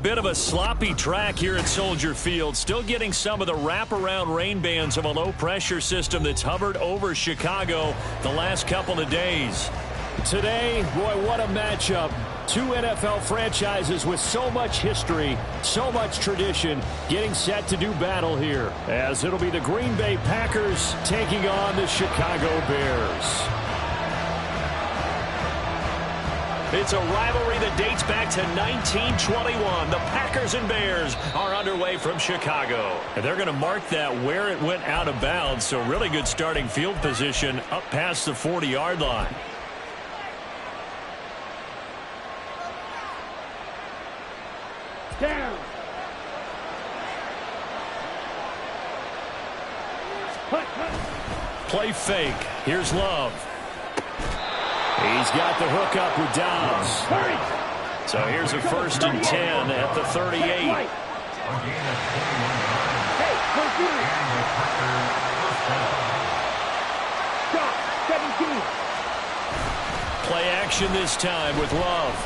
Bit of a sloppy track here at Soldier Field. Still getting some of the wraparound rain bands of a low-pressure system that's hovered over Chicago the last couple of days. Today, boy, what a matchup. Two NFL franchises with so much history, so much tradition, getting set to do battle here, as it'll be the Green Bay Packers taking on the Chicago Bears. It's a rivalry that dates back to 1921. The Packers and Bears are underway from Chicago. And they're going to mark that where it went out of bounds, so really good starting field position up past the 40-yard line. Down. Play fake. Here's Love. He's got the hook up with Dobbs. So here's a 1st and 10 at the 38. Play action this time with Love.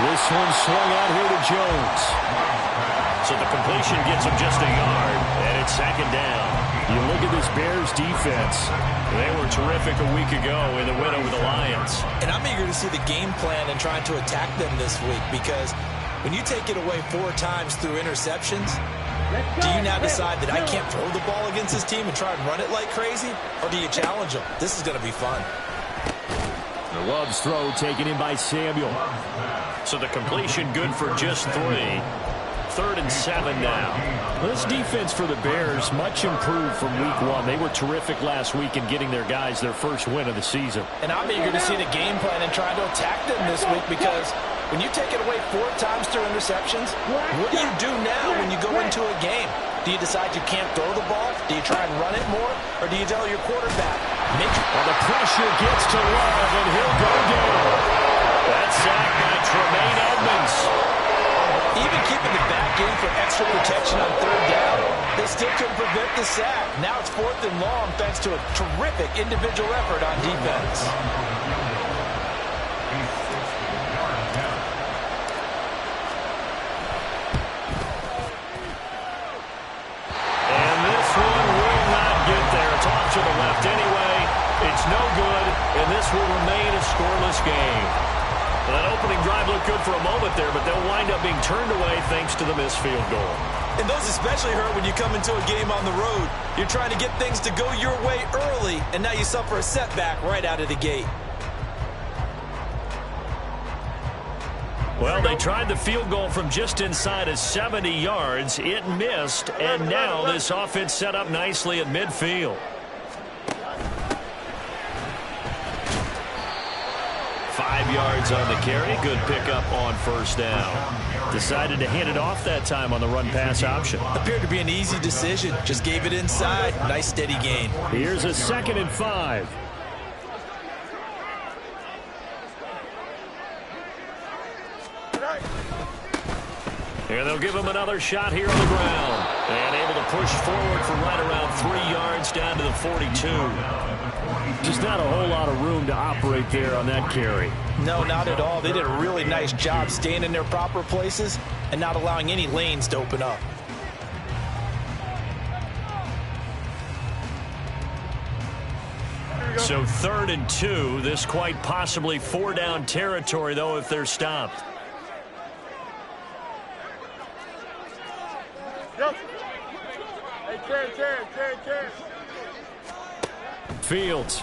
This one swung out here to Jones. So the completion gets him just a yard, and it's 2nd down. You look at this Bears defense. They were terrific a week ago in the win over the Lions. And I'm eager to see the game plan and trying to attack them this week, because when you take it away 4 times through interceptions, do you now decide that I can't throw the ball against this team and try and run it like crazy? Or do you challenge them? This is going to be fun. The Love's throw taken in by Samuel. So the completion good for just 3. 3rd and 7 now. This defense for the Bears, much improved from week 1. They were terrific last week in getting their guys their first win of the season. And I'm eager to see the game plan and try to attack them this week, because when you take it away 4 times through interceptions, what do you do now when you go into a game? Do you decide you can't throw the ball? Do you try and run it more? Or do you tell your quarterback, well, the pressure gets to Love, and he'll go down. That's sacked by Tremaine Edmonds. Even keeping the back in for extra protection on 3rd down, they still couldn't prevent the sack. Now it's 4th and long thanks to a terrific individual effort on defense. And this one will not get there. It's off to the left anyway. It's no good, and this will remain a scoreless game. Well, that opening drive looked good for a moment there, but they'll wind up being turned away thanks to the missed field goal. And those especially hurt when you come into a game on the road. You're trying to get things to go your way early, and now you suffer a setback right out of the gate. Well, they tried the field goal from just inside of 70 yards. It missed, and now this offense set up nicely at midfield. 5 yards on the carry. Good pickup on 1st down. Decided to hand it off that time on the run-pass option. Appeared to be an easy decision. Just gave it inside. Nice steady gain. Here's a 2nd and 5. Here they'll give him another shot here on the ground. And able to push forward for right around 3 yards down to the 42. Just not a whole lot of room to operate there on that carry. No, not at all. They did a really nice job staying in their proper places and not allowing any lanes to open up. So 3rd and 2. This quite possibly 4-down territory, though, if they're stopped. Fields.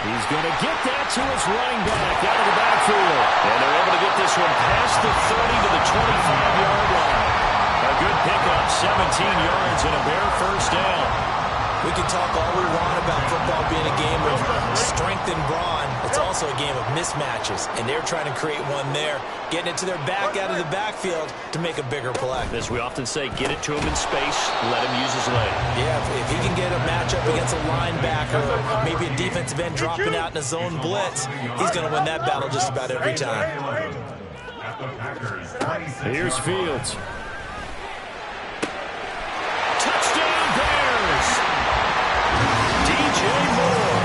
He's going to get that to his running back out of the backfield. And they're able to get this one past the 30 to the 25-yard line. A good pickup, 17 yards and a Bear 1st down. We can talk all we want about football being a game of strength and brawn. It's also a game of mismatches, and they're trying to create one there, getting it to their back out of the backfield to make a bigger play. As we often say, get it to him in space, let him use his leg. Yeah, if he can get a matchup against a linebacker or maybe a defensive end dropping out in a zone blitz, he's going to win that battle just about every time. Here's Fields. Touchdown Bears! DJ Moore,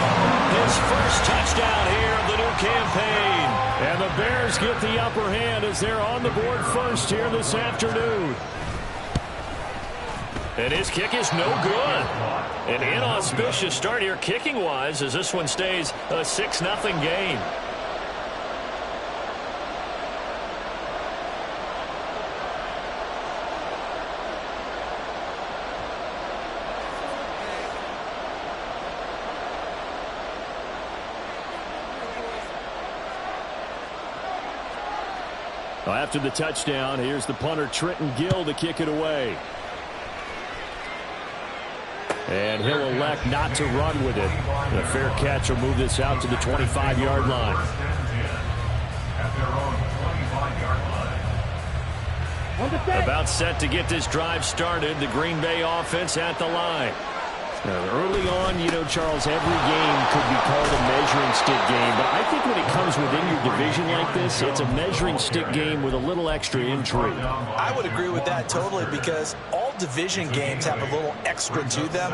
his first touchdown here of the new campaign. And the Bears get the upper hand as they're on the board first here this afternoon. And his kick is no good. An inauspicious start here kicking-wise as this one stays a 6-0 game. After the touchdown, here's the punter Trenton Gill to kick it away. And he'll elect not to run with it. A fair catch will move this out to the 25-yard line. About set to get this drive started. The Green Bay offense at the line. Early on, you know, Charles, every game could be called a measuring stick game. But I think when it comes within your division like this, it's a measuring stick game with a little extra intrigue. I would agree with that totally because all division games have a little extra to them.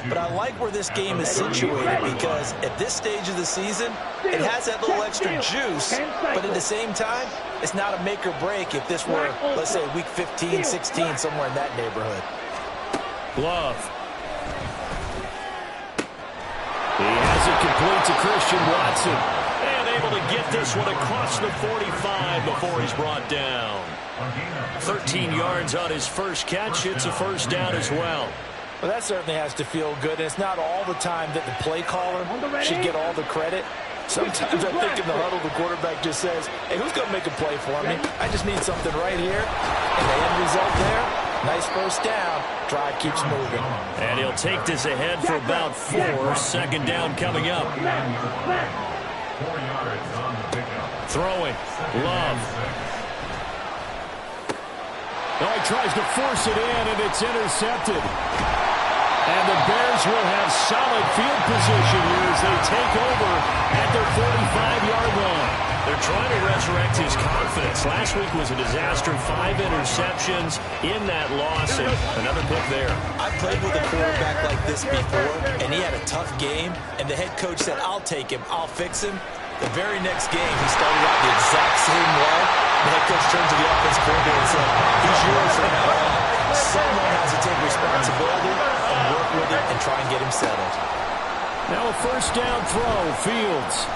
But I like where this game is situated because at this stage of the season, it has that little extra juice. But at the same time, it's not a make or break if this were, let's say, week 15, 16, somewhere in that neighborhood. Love. He has it complete to Christian Watson. And able to get this one across the 45 before he's brought down. 13 yards on his first catch. It's a first down as well. Well, that certainly has to feel good. And it's not all the time that the play caller should get all the credit. Sometimes I think in the huddle, the quarterback just says, hey, who's going to make a play for me? I just need something right here. And the end result there, nice first down. Drive keeps moving. And he'll take this ahead for about 4. Second down coming up. Throwing. Love. Oh, he tries to force it in, and it's intercepted. And the Bears will have solid field position here as they take over at their 45-yard line. They're trying to resurrect his confidence. Last week was a disaster. 5 interceptions in that loss, and another pick there. I played with a quarterback like this before, and he had a tough game, and the head coach said, I'll take him, I'll fix him. The very next game, he started out the exact same way. The head coach turned to the offensive coordinator and said, he's yours from now on. Someone has to take responsibility and work with him and try and get him settled. Now a first down throw, Fields.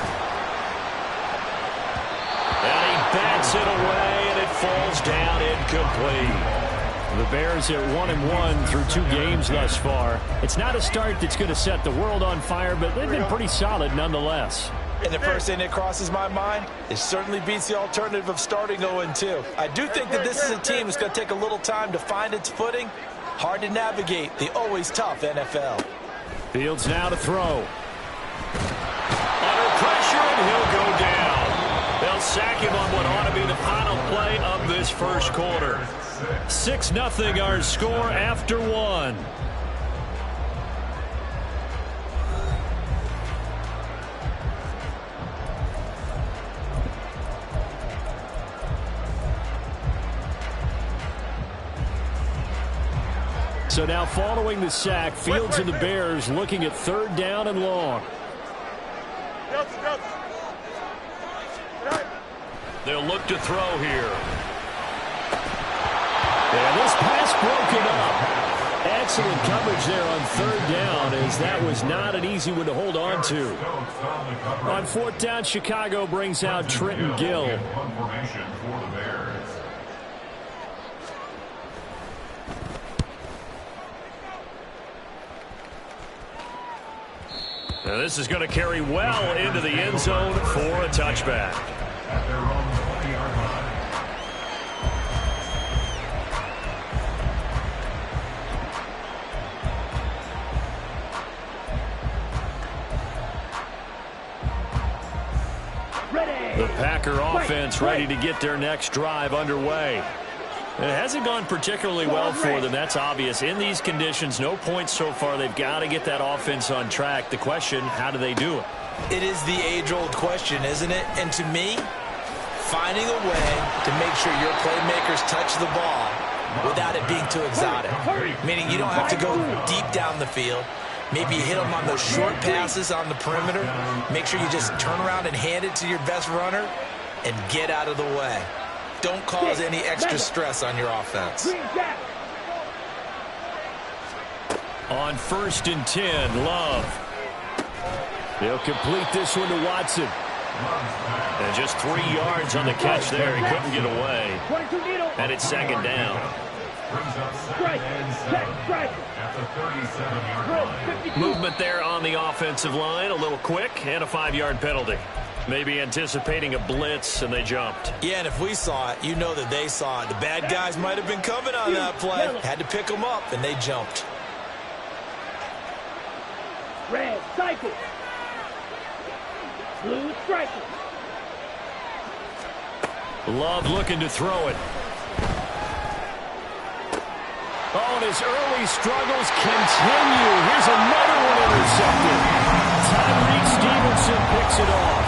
And he bats it away, and it falls down incomplete. The Bears at 1-1 through 2 games thus far. It's not a start that's going to set the world on fire, but they've been pretty solid nonetheless. And the first thing that crosses my mind, it certainly beats the alternative of starting 0-2. I do think that this is a team that's going to take a little time to find its footing. Hard to navigate the always tough NFL. Fields now to throw. Under pressure, and he'll go down. They'll sack him on what ought to be the final play of this first quarter. 6-0 our score after 1. So now following the sack, Fields and the Bears looking at 3rd down and long. They'll look to throw here. And this pass broken up. Excellent coverage there on 3rd down, as that was not an easy one to hold on to. On 4th down, Chicago brings out Trenton Gill. Now this is going to carry well into the end zone for a touchback. At their own 20-yard line. Packer offense ready to get their next drive underway. It hasn't gone particularly well for them. That's obvious. In these conditions, no points so far. They've got to get that offense on track. The question, how do they do it? It is the age-old question, isn't it? And to me, finding a way to make sure your playmakers touch the ball without it being too exotic. Meaning you don't have to go deep down the field. Maybe you hit them on those short passes on the perimeter. Make sure you just turn around and hand it to your best runner and get out of the way. Don't cause any extra stress on your offense. On 1st and 10, Love. He'll complete this one to Watson. And just 3 yards on the catch there. He couldn't get away. And it's 2nd down. Movement there on the offensive line. A little quick and a 5-yard penalty. Maybe anticipating a blitz, and they jumped. Yeah, and if we saw it, you know that they saw it. The bad guys might have been coming on that play. Had to pick them up, and they jumped. Red, cycle. Blue, striker. Love looking to throw it. Oh, and his early struggles continue. Here's another one intercepted. Tyreek Stevenson picks it off.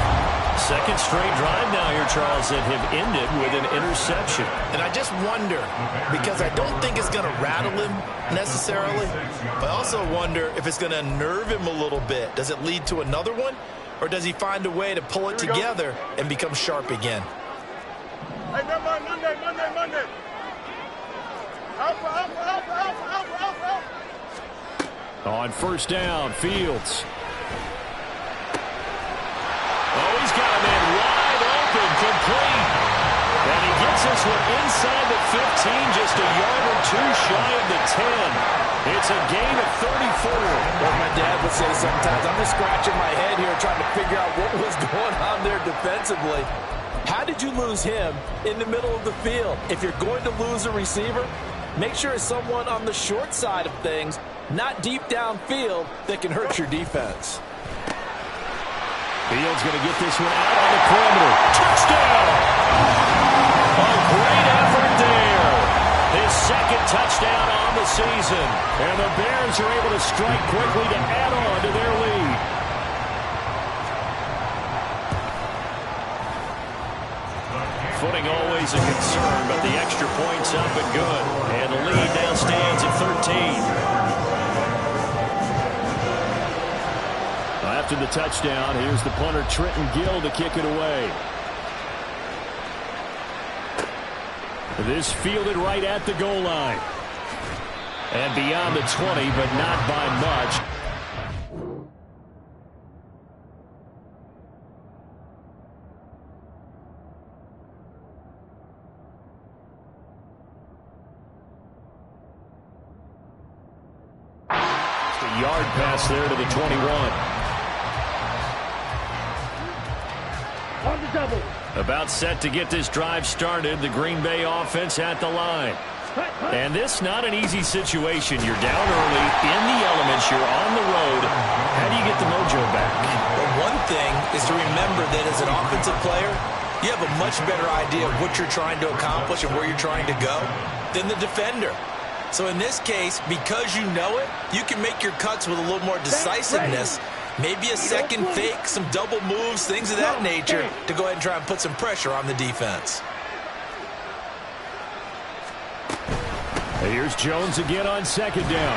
Second straight drive now here, Charles, that have ended with an interception. And I just wonder, because I don't think it's going to rattle him necessarily, but I also wonder if it's going to unnerve him a little bit. Does it lead to another one, or does he find a way to pull it together and become sharp again? Hey, Monday. Alpha. On 1st down, Fields. Oh, he's got a man wide open, complete. And he gets this one inside the 15, just a yard or two shy of the 10. It's a gain of 34. Like my dad would say sometimes, I'm just scratching my head here trying to figure out what was going on there defensively. How did you lose him in the middle of the field? If you're going to lose a receiver, make sure it's someone on the short side of things, not deep downfield, that can hurt your defense. Fields going to get this one out on the perimeter. Touchdown! A great effort there. His 2nd touchdown on the season. And the Bears are able to strike quickly to add on to their lead. Footing always a concern, but the extra point's up and good. And the lead now stands at 13. After the touchdown, here's the punter Trenton Gill to kick it away. This fielded right at the goal line. And beyond the 20, but not by much. Just a yard pass there to the 21. On the double. About set to get this drive started. The Green Bay offense at the line. And this not an easy situation. You're down early, in the elements, you're on the road. How do you get the mojo back? Well, one thing is to remember that as an offensive player, you have a much better idea of what you're trying to accomplish and where you're trying to go than the defender. So in this case, because you know it, you can make your cuts with a little more decisiveness. Maybe a second fake, some double moves, things of that nature to go ahead and try and put some pressure on the defense. Here's Jones again on 2nd down.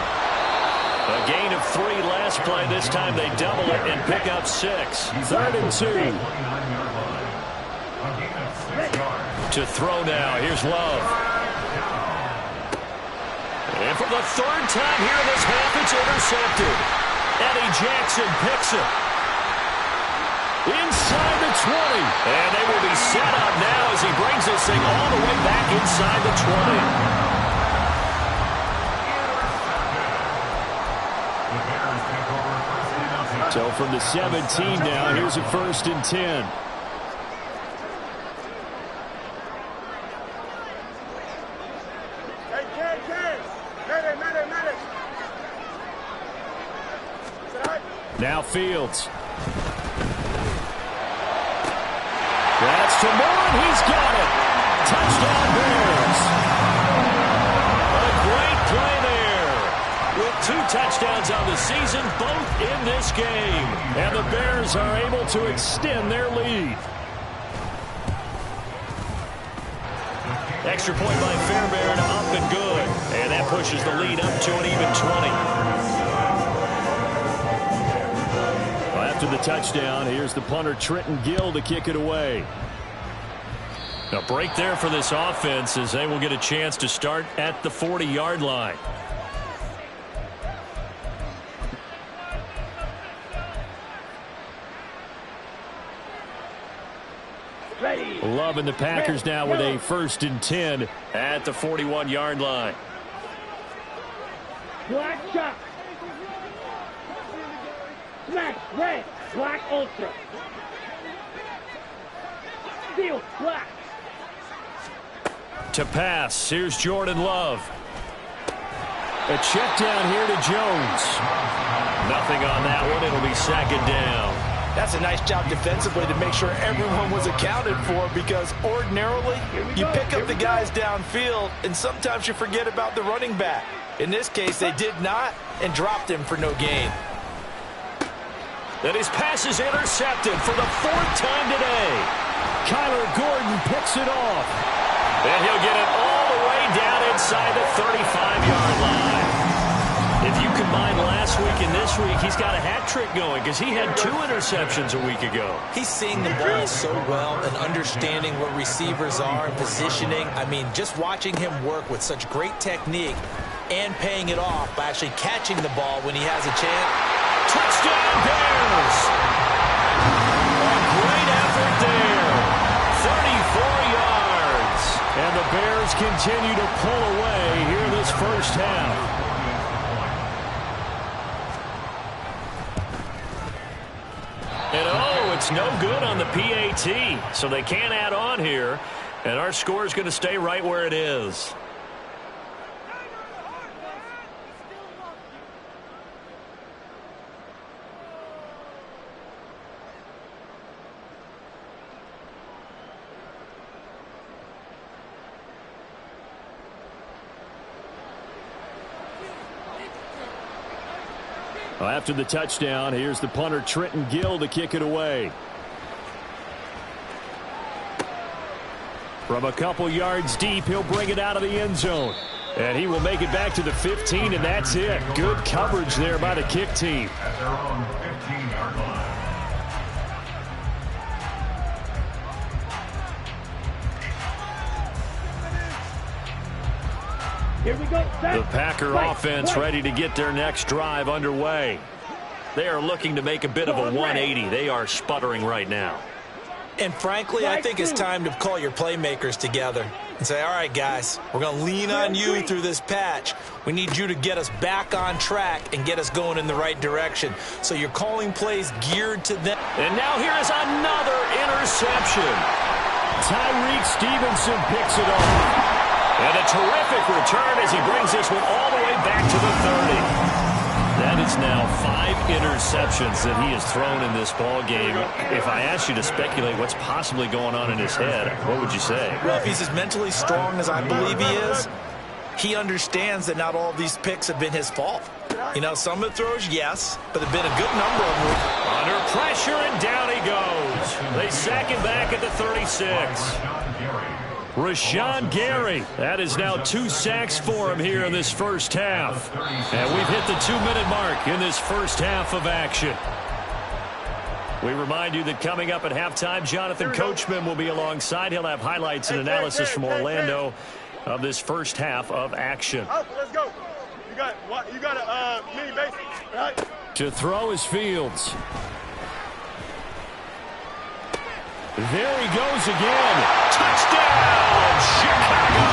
A gain of 3 last play. This time they double it and pick up 6. 3rd and 2. To throw now. Here's Love. And for the 3rd time here in this half, it's intercepted. Eddie Jackson picks it. Inside the 20. And they will be set up now as he brings this thing all the way back inside the 20. So from the 17 now, here's a 1st and 10. Now Fields. That's to Moore, and he's got it. Touchdown Bears. A great play there. With 2 touchdowns on the season, both in this game. And the Bears are able to extend their lead. Extra point by Fairbairn, up and good. And that pushes the lead up to an even 20. After the touchdown, here's the punter Trenton Gill to kick it away. A break there for this offense as they will get a chance to start at the 40-yard line. Ready. Love and the Packers now with a 1st and 10 at the 41-yard line. Black Chuck. Smash red. Black Ultra. Steel black. To pass, here's Jordan Love. A check down here to Jones. Nothing on that one. It'll be 2nd down. That's a nice job defensively to make sure everyone was accounted for, because ordinarily you pick up the guys downfield and sometimes you forget about the running back. In this case, they did not and dropped him for no gain. And his pass is intercepted for the 4th time today. Kyler Gordon picks it off. And he'll get it all the way down inside the 35-yard line. If you combine last week and this week, he's got a hat trick going because he had 2 interceptions a week ago. He's seeing the ball so well and understanding what receivers are and positioning. I mean, just watching him work with such great technique and paying it off by actually catching the ball when he has a chance. Touchdown Bears! A great effort there. 34 yards. And the Bears continue to pull away here this first half. And oh, it's no good on the PAT, so they can't add on here. And our score is going to stay right where it is. After the touchdown, here's the punter Trenton Gill to kick it away. From a couple yards deep, he'll bring it out of the end zone. And he will make it back to the 15, and that's it. Good coverage there by the kick team. At their own 15-yard line. Here we go. The Packer offense ready to get their next drive underway. They are looking to make a bit of a 180. They are sputtering right now. And frankly, I think it's time to call your playmakers together and say, all right, guys, we're going to lean on you through this patch. We need you to get us back on track and get us going in the right direction. So you're calling plays geared to them. And now here is another interception. Tyreek Stevenson picks it off. And a terrific return as he brings this one all the way back to the 30. That is now 5 interceptions that he has thrown in this ball game. If I asked you to speculate what's possibly going on in his head, what would you say? Well, if he's as mentally strong as I believe he is, he understands that not all of these picks have been his fault. You know, some of the throws, yes, but there have been a good number of them. Under pressure, and down he goes. They sack him back at the 36. Rashawn Gary. That is now 2 sacks for him here in this first half. And we've hit the 2-minute mark in this first half of action. We remind you that coming up at halftime, Jonathan Coachman will be alongside. He'll have highlights and analysis from Orlando of this first half of action. Let's go. You got a mini base, right? To throw is Fields. There he goes again. Touchdown, Chicago!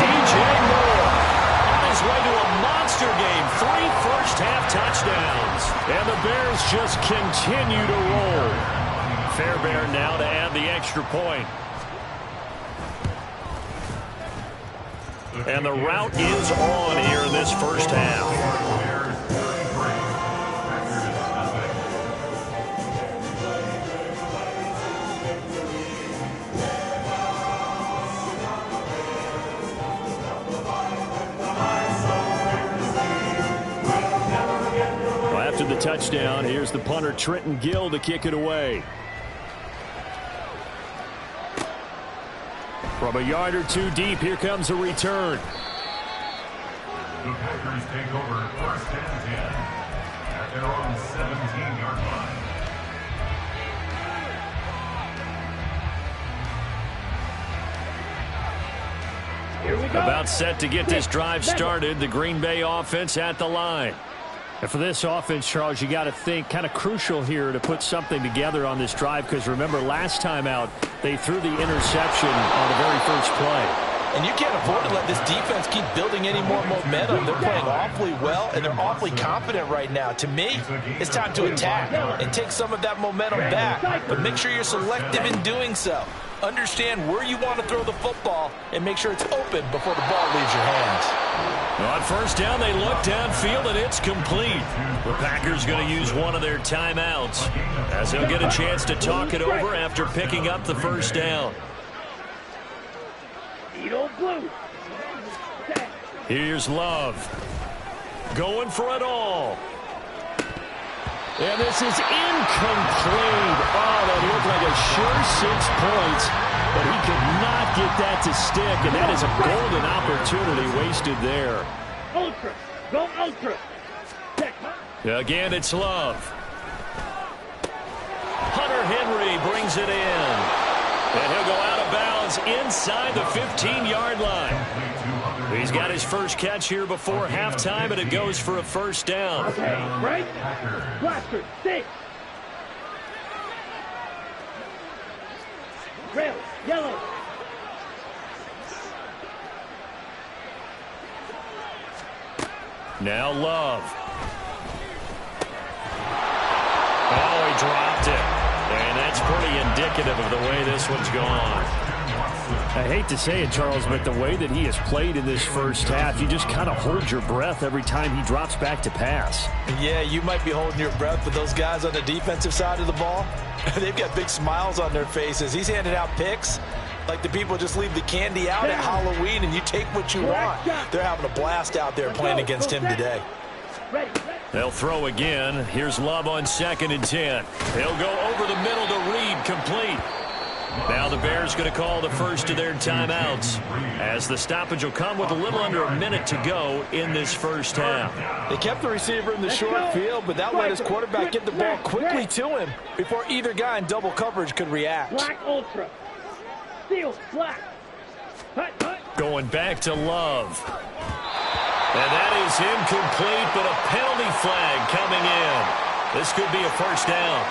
DJ Moore on his way to a monster game. 3 first-half touchdowns. And the Bears just continue to roll. Fairbairn now to add the extra point. And the route is on here in this first half. to the touchdown. Here's the punter, Trenton Gill, to kick it away. From a yard or two deep, here comes a return. The Packers take over 1st and 10 at their own 17-yard line. Here we go. About set to get this drive started. The Green Bay offense at the line. And for this offense, Charles, you got to think kind of crucial here to put something together on this drive, because remember last time out they threw the interception on the very first play. And you can't afford to let this defense keep building any more momentum. They're playing awfully well, and they're awfully confident right now. To me, it's time to attack and take some of that momentum back. But make sure you're selective in doing so. Understand where you want to throw the football and make sure it's open before the ball leaves your hands. On first down, they look downfield, and it's complete. The Packers going to use one of their timeouts as they'll get a chance to talk it over after picking up the first down. Blue. Here's Love. Going for it all. And this is incomplete. Oh, that looked like a sure 6 points, but he could not get that to stick, and that is a golden opportunity wasted there. Ultra. Go Ultra. Again, it's Love. Hunter Henry brings it in. And he'll go out of bounds inside the 15-yard line. He's got his first catch here before halftime, and it goes for a first down. Okay, right? Blaster, 6. Red, yellow. Now Love. Oh, he dropped it. And that's pretty indicative of the way this one's gone. I hate to say it, Charles, but the way that he has played in this first half, you just kind of hold your breath every time he drops back to pass. Yeah, you might be holding your breath, but those guys on the defensive side of the ball, they've got big smiles on their faces. He's handing out picks like the people just leave the candy out at Halloween and you take what you want. They're having a blast out there playing against him today. They'll throw again. Here's Love on 2nd and 10. He'll go over the middle to Reed, complete. Now the Bears going to call the first of their timeouts, as the stoppage will come with a little under a minute to go in this first half. They kept the receiver in the short field, but that let his quarterback get the ball quickly to him before either guy in double coverage could react. Black Ultra. Steel, black. Going back to Love. And that is incomplete, but a penalty flag coming in. This could be a first down.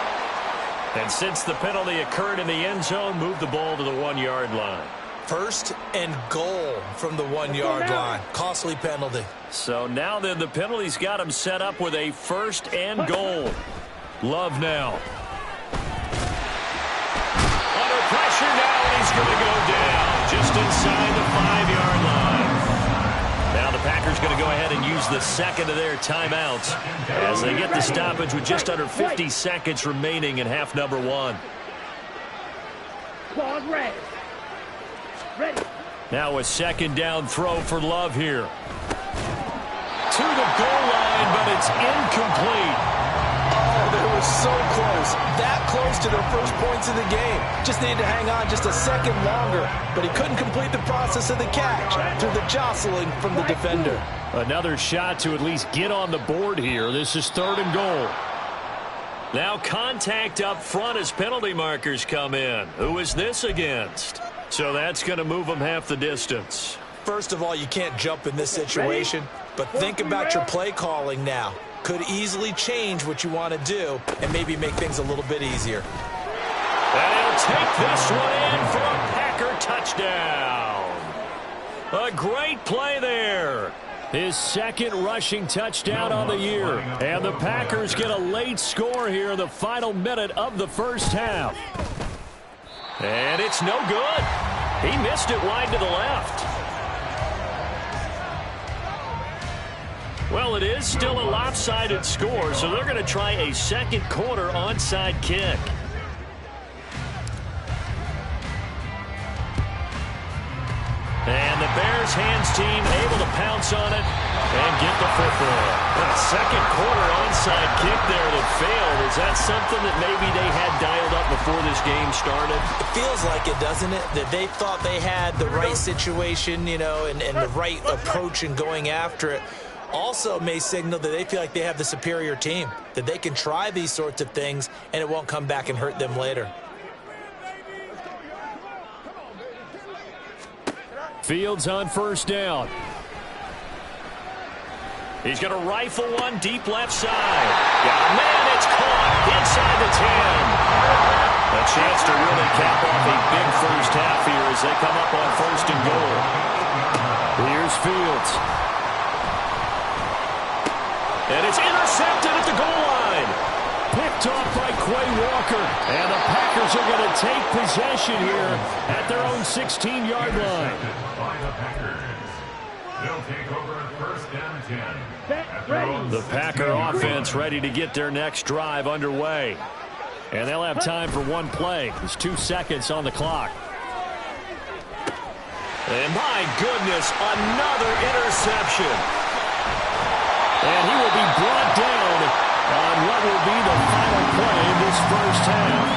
And since the penalty occurred in the end zone, move the ball to the 1-yard line. First and goal from the 1-yard line. Costly penalty. So now then the penalty's got him set up with a first and goal. Love now. Under pressure now, and he's going to go down just inside the 5-yard line. Now the Packers going to go ahead and use the second of their timeouts as they get the stoppage with just under 50 seconds remaining in half number 1. Claude red. Ready. Now a second down throw for Love here. To the goal line, but it's incomplete. Oh, they were so close. That close to their first points of the game. Just needed to hang on just a second longer, but he couldn't complete the process of the catch through the jostling from the defender. Another shot to at least get on the board here. This is 3rd and goal. Now contact up front as penalty markers come in. Who is this against? So that's going to move them half the distance. First of all, you can't jump in this situation, but think about your play calling now. Could easily change what you want to do and maybe make things a little bit easier. And he'll take this one in for a Packer touchdown. A great play there. His second rushing touchdown on the year. And the Packers get a late score here in the final minute of the first half. And it's no good. He missed it wide to the left. Well, it is still a lopsided score, so they're going to try a second quarter onside kick. And the Bears Bears hands team able to pounce on it and get the football. A second quarter onside kick there that failed. Is that something that maybe they had dialed up before this game started? It feels like it, doesn't it? That they thought they had the right situation, you know, and the right approach in going after it. Also may signal that they feel like they have the superior team, that they can try these sorts of things and it won't come back and hurt them later. Fields on first down. He's going to rifle one deep left side. Got a man, it's caught inside the 10. A chance to really cap off a big first half here as they come up on first and goal. Here's Fields. And it's intercepted at the goal line. Picked off by Quay Walker. And the Packers are going to take possession here at their own 16-yard line. By the Packers. They'll take over first and 10. The Packer offense ready to get their next drive underway. And they'll have time for one play. There's 2 seconds on the clock. And my goodness, another interception. And he will be brought down on what will be the final play in this first half.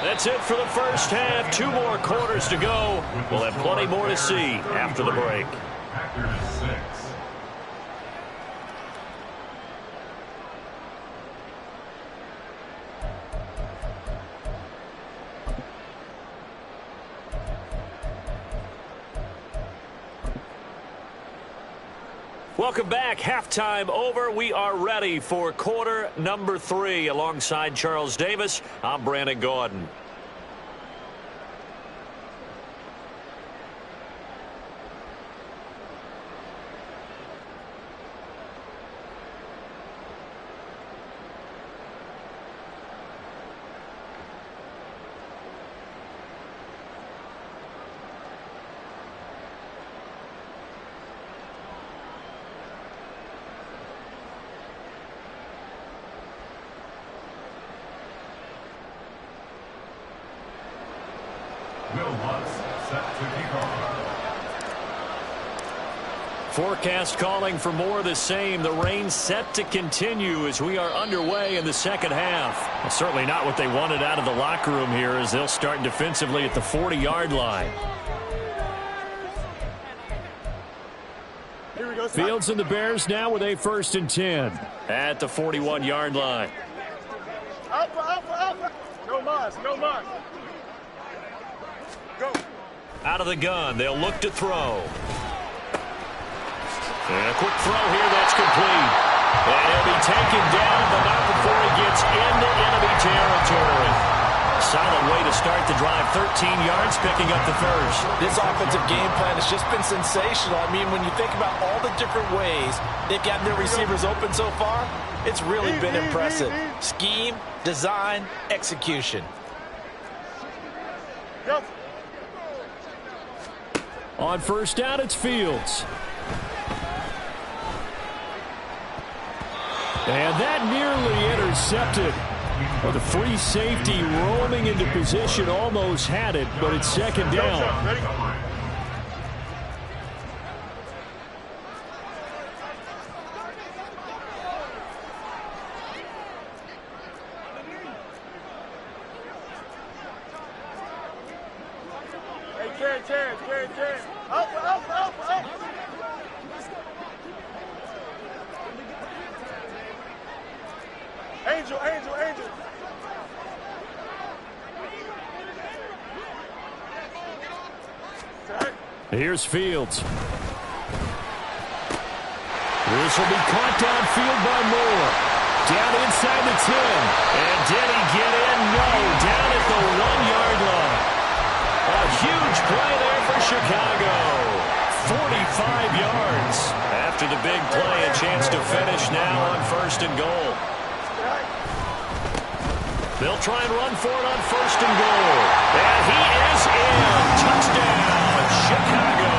That's it for the first half. 2 more quarters to go. We'll have plenty more to see after the break. Packers 6. Welcome back. Halftime over. We are ready for quarter number 3. Alongside Charles Davis, I'm Brandon Gaudin. Will Lutz set to kick off. Forecast calling for more of the same. The rain set to continue as we are underway in the second half. Well, certainly not what they wanted out of the locker room here as they'll start defensively at the 40-yard line. Here we go. Fields and the Bears now with a first and 10 at the 41-yard line. Alpha. No mas, no mas. Go. Out of the gun, they'll look to throw. And a quick throw here, that's complete. And he'll be taken down, but not before he gets into enemy territory. Solid way to start the drive. 13 yards, picking up the first. This offensive game plan has just been sensational. I mean, when you think about all the different ways they've gotten their receivers open so far, it's really been impressive. Scheme, design, execution. Go. On first down, it's Fields. And that nearly intercepted. Well, the free safety roaming into position almost had it, but it's second down. Ready? Hey, Terrence. Alpha. Angel. Here's Fields. This will be caught downfield by Moore. Down inside the 10. And did he get in? No. Down at the 1-yard line. A huge play there for Chicago. 45 yards. After the big play, a chance to finish now on first and goal. They'll try and run for it on first and goal. And he is in. Touchdown, Chicago.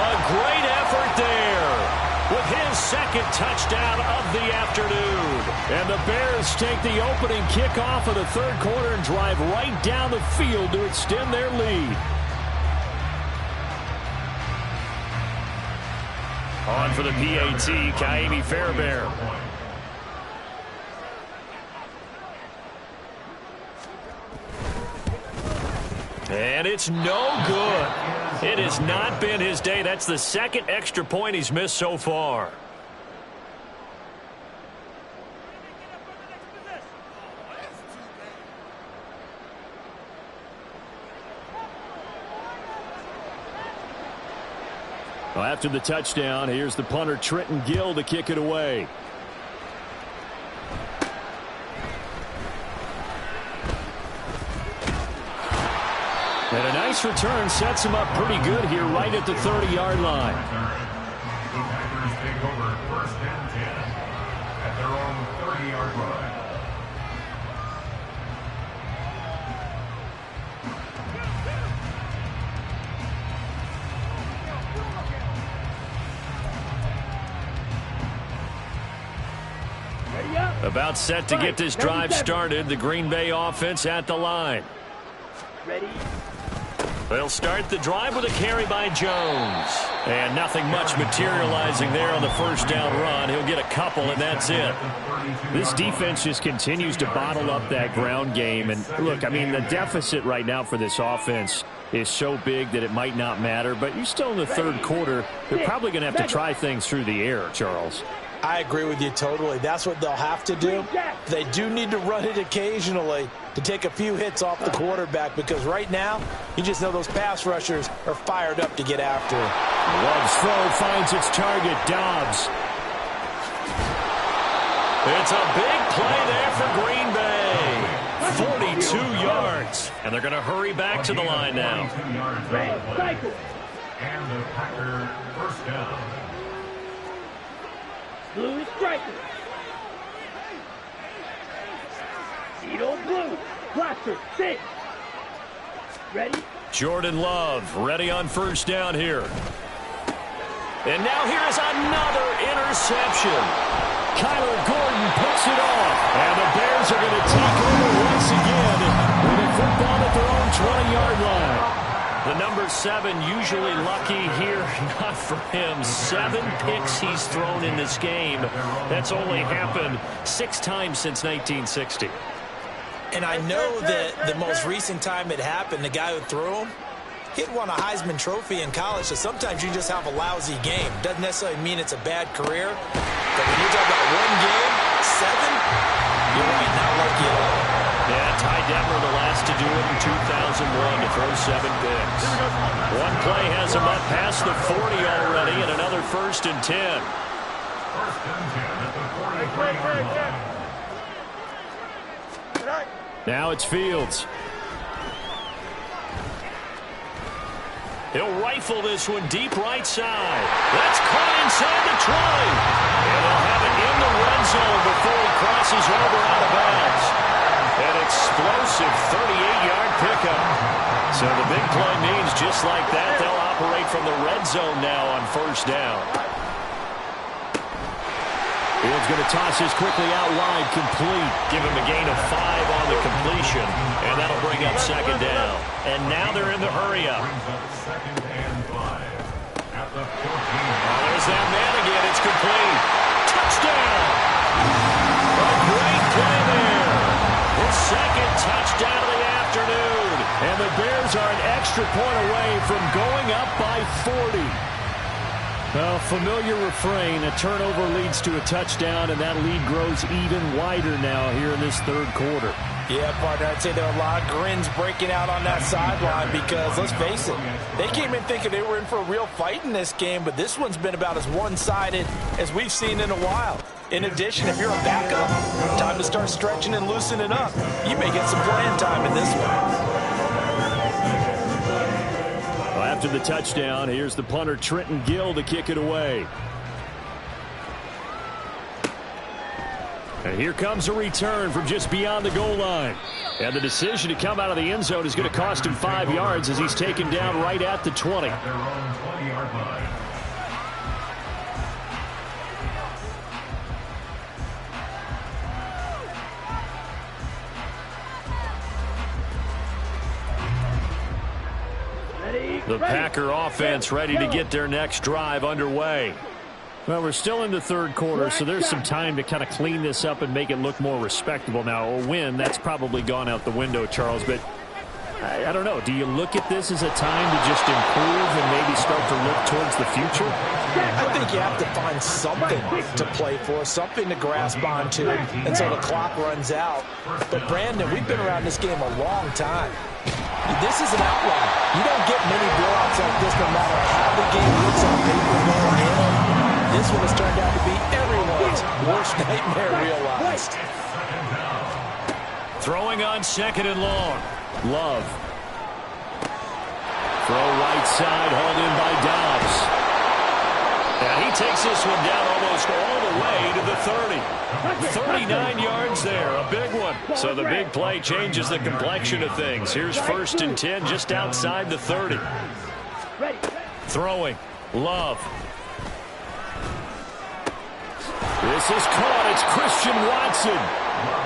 A great effort there with his second touchdown of the afternoon. And the Bears take the opening kickoff of the third quarter and drive right down the field to extend their lead. On for the PAT, Ka'imi Fairbairn. And it's no good. It has not been his day. That's the second extra point he's missed so far. Well, after the touchdown, here's the punter Trenton Gill to kick it away. And a nice return sets him up pretty good here right at the 30-yard line. The Packers take over first and 10 at their own 30-yard line. About set to get this drive started. The Green Bay offense at the line. Ready? They'll start the drive with a carry by Jones. And nothing much materializing there on the first down run. He'll get a couple, and that's it. This defense just continues to bottle up that ground game. And look, I mean, the deficit right now for this offense is so big that it might not matter. But you're still in the third quarter. They're probably going to have to try things through the air, Charles. I agree with you totally. That's what they'll have to do. They do need to run it occasionally to take a few hits off the quarterback, because right now, you just know those pass rushers are fired up to get after him. Love's throw finds its target, Dobbs. It's a big play there for Green Bay. 42 yards. And they're going to hurry back to the line now. Cycle. And the Packer first down. Blue striker. Edo blue. Blaster. 6. Ready? Jordan Love ready on first down here. And now here is another interception. Kyler Gordon picks it off. And the Bears are going to take over once again with a football at their own 20-yard line. The number 7 usually lucky here. Not for him. 7 picks he's thrown in this game. That's only happened 6 times since 1960. And I know that the most recent time it happened, the guy who threw him, he'd won a Heisman Trophy in college, so sometimes you just have a lousy game. Doesn't necessarily mean it's a bad career, but when you talk about one game, 7, you're right, not lucky at all. Yeah, Ty Detmer the last to do it in 2001 to throw 7 picks. One play has him up past the 40 already, and another first and 10. First and 10 at the 43-yard line. Now it's Fields. He'll rifle this one deep right side. That's caught inside the 20. And they'll have it in the red zone before he crosses over out of bounds. An explosive 38-yard pickup. So the big play means just like that, they'll operate from the red zone now on first down. Fields going to toss this quickly out wide, complete. Give him a gain of 5 on the completion, and that'll bring up second down. And now they're in the hurry up. Second and 5 at the 14. There's that man again. It's complete. Touchdown! A great play there. The second touchdown of the afternoon. And the Bears are an extra point away from going up by 40. Well, familiar refrain. A turnover leads to a touchdown, and that lead grows even wider now here in this third quarter. Yeah, partner, I'd say there are a lot of grins breaking out on that sideline because, let's face it, they came in thinking they were in for a real fight in this game, but this one's been about as one-sided as we've seen in a while. In addition, if you're a backup, time to start stretching and loosening up. You may get some playing time in this one. After the touchdown, here's the punter Trenton Gill to kick it away. And here comes a return from just beyond the goal line. And the decision to come out of the end zone is going to cost him 5 yards as he's taken down right at the 20. At their own 20-yard line. The Packer offense ready to get their next drive underway. Well, we're still in the third quarter, so there's some time to kind of clean this up and make it look more respectable. Now, a win, that's probably gone out the window, Charles, but I don't know. Do you look at this as a time to just improve and maybe start to look towards the future? I think you have to find something to play for, something to grasp onto until the clock runs out. But, Brandon, we've been around this game a long time. This is an outlier. You don't get many blowouts like this no matter how the game looks on paper going in. This one has turned out to be everyone's worst nightmare realized. Throwing on second and long. Love. Throw right side, hauled in by Dobbs. And he takes this one down almost all the way to the 30. 39 yards there, a big one. So the big play changes the complexion of things. Here's 1st and 10 just outside the 30. Throwing. Love. This is caught. It's Christian Watson.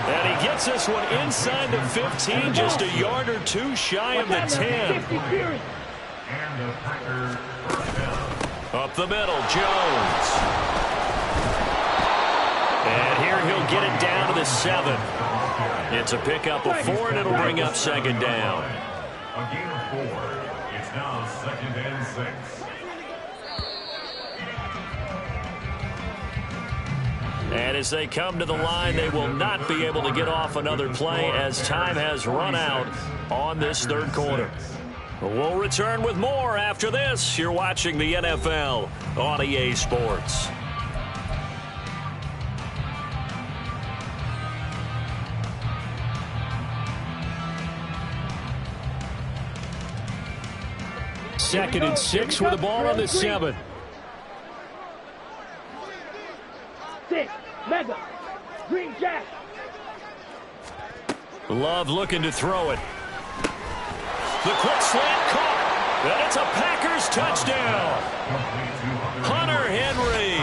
And he gets this one inside the 15, just a yard or two shy of the 10. Up the middle, Jones. And here he'll get it down to the 7. It's a pickup of 4, and it'll bring up second down. A gain of 4. It's now 2nd and 6. And as they come to the line, they will not be able to get off another play as time has run out on this third quarter. We'll return with more after this. You're watching the NFL on EA Sports. Second and 6 with the ball on the 7. 6, Mega, Green Jack. Love looking to throw it. The quick slant caught. And it's a Packers touchdown. Hunter Henry,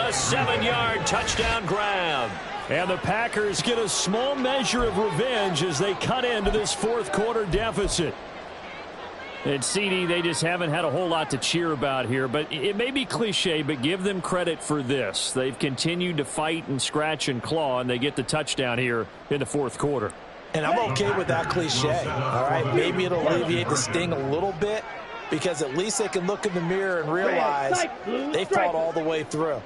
a 7-yard touchdown grab. And the Packers get a small measure of revenge as they cut into this fourth quarter deficit. And CD, they just haven't had a whole lot to cheer about here, but it may be cliche, but give them credit for this. They've continued to fight and scratch and claw, and they get the touchdown here in the fourth quarter. And I'm okay with that cliche, all right? Maybe it'll alleviate the sting a little bit because at least they can look in the mirror and realize they fought all the way through.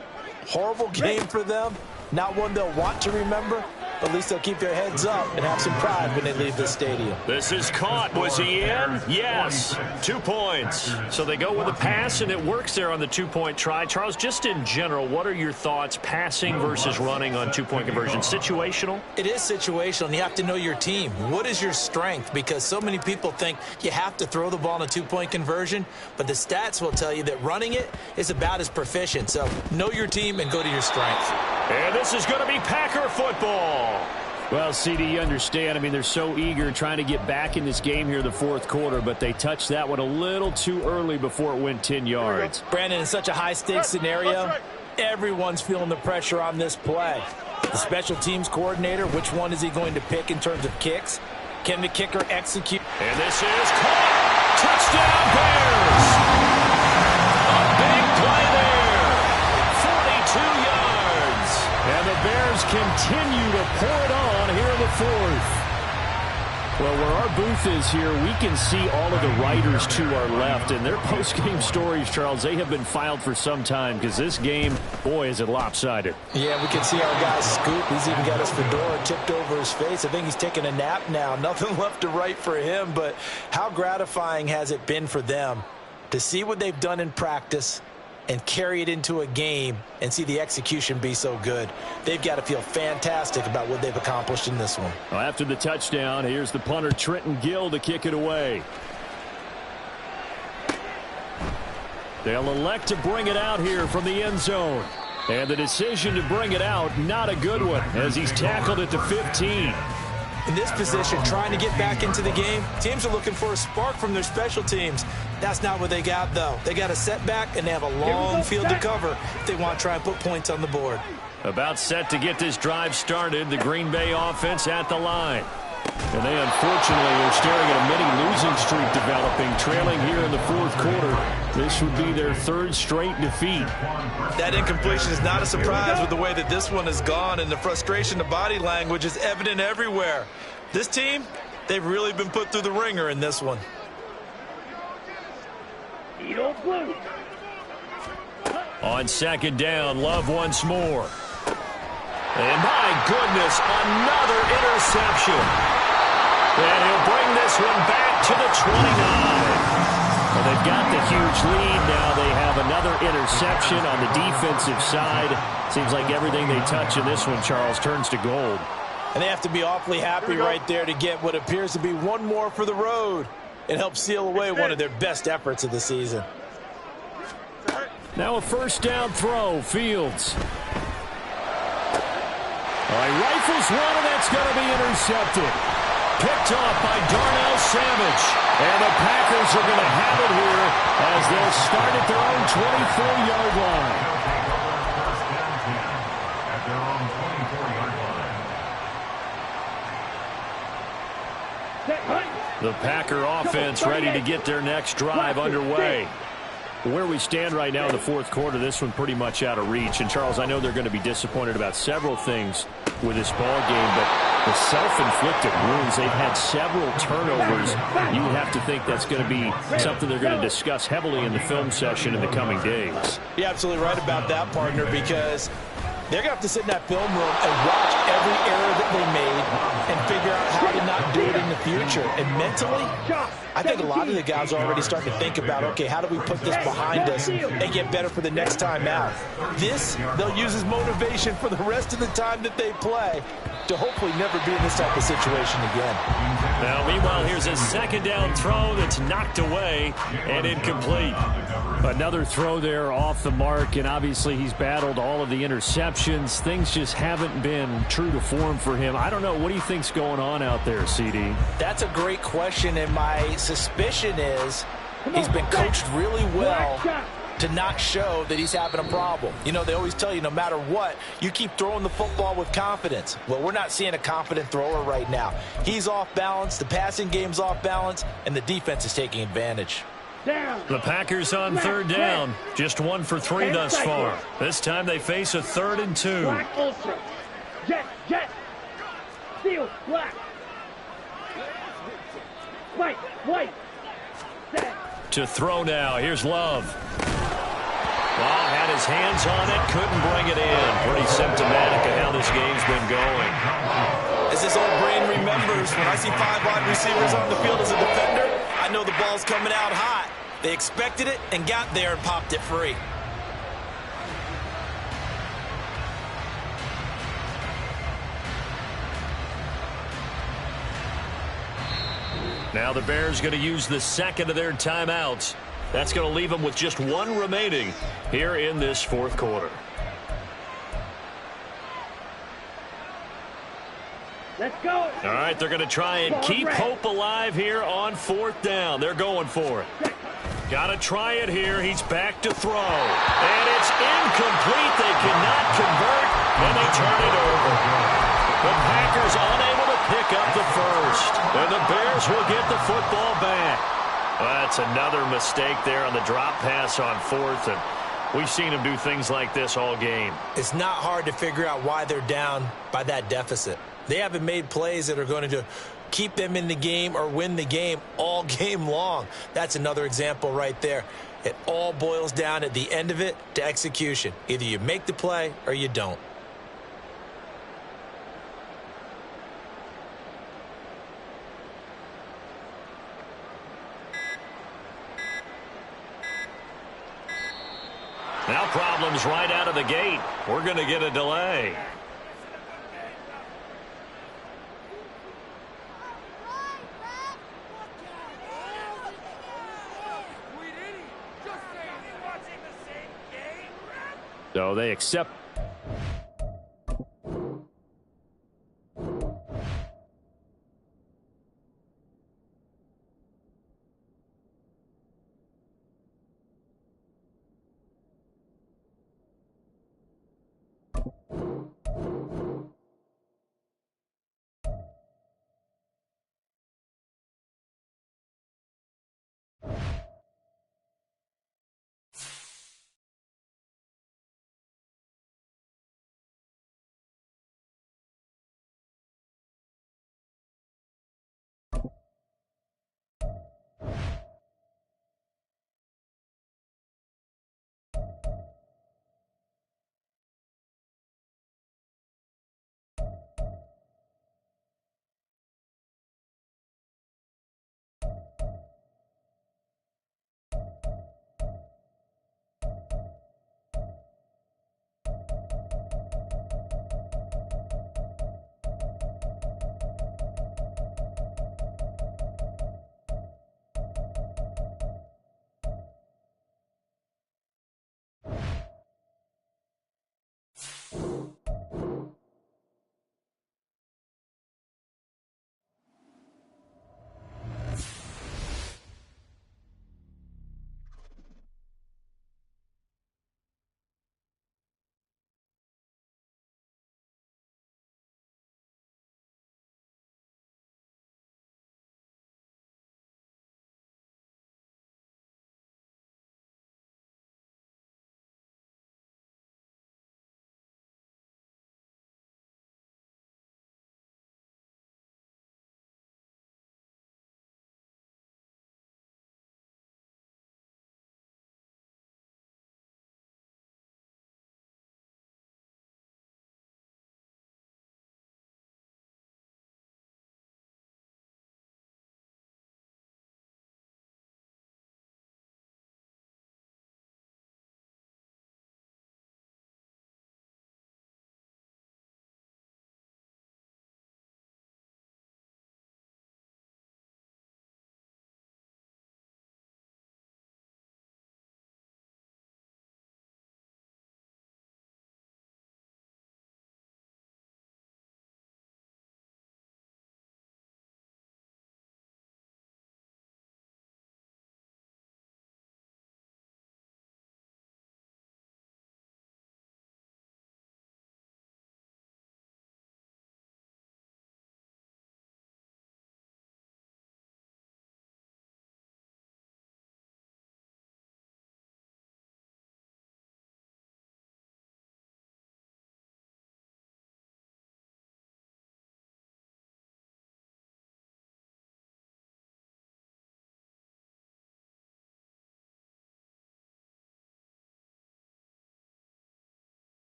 Horrible game for them, not one they'll want to remember. At least they'll keep their heads up and have some pride when they leave the stadium. This is caught. Was he in? Yes. 2 points. So they go with a pass, and it works there on the 2-point try. Charles, just in general, what are your thoughts passing versus running on 2-point conversion? Situational? It is situational, and you have to know your team. What is your strength? Because so many people think you have to throw the ball in a 2-point conversion, but the stats will tell you that running it is about as proficient. So know your team and go to your strength. And this is going to be Packer football. Well, CD, you understand. I mean, they're so eager trying to get back in this game here in the fourth quarter, but they touched that one a little too early before it went 10 yards. Brandon, in such a high-stakes scenario, everyone's feeling the pressure on this play. The special teams coordinator, which one is he going to pick in terms of kicks? Can the kicker execute? And this is caught. Touchdown, Bears. A big play there. 42 yards. And the Bears continue to pour it on here in the fourth. Well, where our booth is here, we can see all of the writers to our left. And their post-game stories, Charles, they have been filed for some time because this game, boy, is it lopsided. Yeah, we can see our guy Scoop. He's even got his fedora tipped over his face. I think he's taking a nap now. Nothing left to write for him. But how gratifying has it been for them to see what they've done in practice and carry it into a game and see the execution be so good? They've got to feel fantastic about what they've accomplished in this one. Well, after the touchdown, here's the punter, Trenton Gill, to kick it away. They'll elect to bring it out here from the end zone. And the decision to bring it out, not a good one, as he's tackled at the 15. In this position, trying to get back into the game, teams are looking for a spark from their special teams. That's not what they got, though. They got a setback, and they have a long field to cover if they want to try and put points on the board. About set to get this drive started. The Green Bay offense at the line. And they unfortunately are staring at a mini losing streak developing, trailing here in the fourth quarter. This would be their third straight defeat. That incompletion is not a surprise with the way that this one has gone, and the frustration, the body language is evident everywhere. This team, they've really been put through the ringer in this one. On second down, Love once more. And my goodness, another interception. And he'll bring this one back to the 29. Well, they've got the huge lead. Now they have another interception on the defensive side. Seems like everything they touch in this one, Charles, turns to gold. And they have to be awfully happy right there to get what appears to be one more for the road. It helps seal away one of their best efforts of the season. Now a first down throw, Fields. All right, rifles one, and that's going to be intercepted. Picked off by Darnell Savage. And the Packers are going to have it here as they'll start at their own 24-yard line. At their own 24-yard line. The Packer offense ready to get their next drive underway. Where we stand right now in the fourth quarter, this one pretty much out of reach. And, Charles, I know they're going to be disappointed about several things with this ball game, but the self-inflicted wounds, they've had several turnovers. You would have to think that's going to be something they're going to discuss heavily in the film session in the coming days. You're absolutely right about that, partner, because they're going to have to sit in that film room and watch every error that they made and figure out how to not do it in the future. And mentally, I think a lot of the guys are already starting to think about, okay, how do we put this behind us and get better for the next time out? This, they'll use as motivation for the rest of the time that they play to hopefully never be in this type of situation again. Now, meanwhile, here's a second down throw that's knocked away and incomplete. Another throw there off the mark, and obviously he's battled all of the interceptions. Things just haven't been true to form for him. I don't know. What do you think's going on out there, CD? That's a great question, and my suspicion is he's been coached really well to not show that he's having a problem. You know, they always tell you no matter what, you keep throwing the football with confidence. Well, we're not seeing a confident thrower right now. He's off balance, the passing game's off balance, and the defense is taking advantage. The Packers on third down. Just 1 for 3 thus far. This time they face a 3rd and 2. Black ultra. Jet. Steel, black. White. Set. To throw now. Here's Love. Well, had his hands on it, couldn't bring it in. Pretty symptomatic of how this game's been going. As this old brain remembers, when I see 5 wide receivers on the field as a defender, I know the ball's coming out hot. They expected it and got there and popped it free. Now the Bears going to use the second of their timeouts. That's going to leave them with just 1 remaining here in this fourth quarter. Let's go. All right, they're going to try and keep hope alive here on 4th down. They're going for it. Got to try it here. He's back to throw. And it's incomplete. They cannot convert, and they turn it over. The Packers unable to pick up the first. And the Bears will get the football back. That's another mistake there on the drop pass on 4th. And we've seen them do things like this all game. It's not hard to figure out why they're down by that deficit. They haven't made plays that are going to keep them in the game or win the game all game long. That's another example right there. It all boils down at the end of it to execution. Either you make the play or you don't. Now problems right out of the gate. We're going to get a delay. So they accept